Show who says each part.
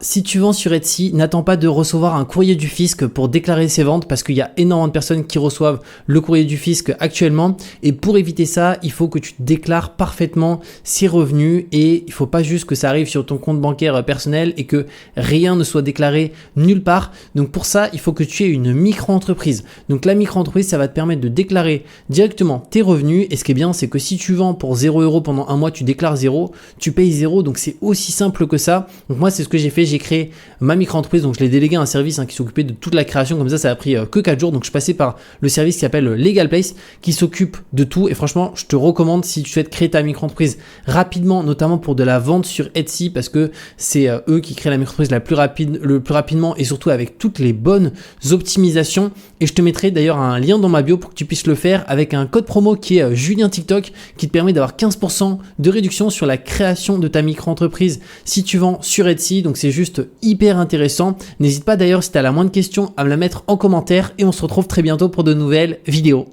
Speaker 1: Si tu vends sur Etsy, n'attends pas de recevoir un courrier du fisc pour déclarer ses ventes parce qu'il y a énormément de personnes qui reçoivent le courrier du fisc actuellement. Et pour éviter ça, il faut que tu déclares parfaitement ses revenus et il ne faut pas juste que ça arrive sur ton compte bancaire personnel et que rien ne soit déclaré nulle part. Donc pour ça, il faut que tu aies une micro-entreprise. Donc la micro-entreprise, ça va te permettre de déclarer directement tes revenus. Et ce qui est bien, c'est que si tu vends pour 0 € pendant un mois, tu déclares 0, tu payes 0. Donc c'est aussi simple que ça. Donc moi, c'est ce que j'ai fait. J'ai créé ma micro-entreprise, donc je l'ai délégué à un service qui s'occupait de toute la création. Comme ça a pris que 4 jours. Donc je suis passé par le service qui s'appelle Legal Place qui s'occupe de tout. Et franchement, je te recommande si tu souhaites créer ta micro-entreprise rapidement, notamment pour de la vente sur Etsy, parce que c'est eux qui créent la micro-entreprise le plus rapidement et surtout avec toutes les bonnes optimisations. Et je te mettrai d'ailleurs un lien dans ma bio pour que tu puisses le faire avec un code promo qui est Julien TikTok qui te permet d'avoir 15% de réduction sur la création de ta micro-entreprise si tu vends sur Etsy. Donc c'est juste hyper intéressant. N'hésite pas d'ailleurs si tu as la moindre question à me la mettre en commentaire et on se retrouve très bientôt pour de nouvelles vidéos.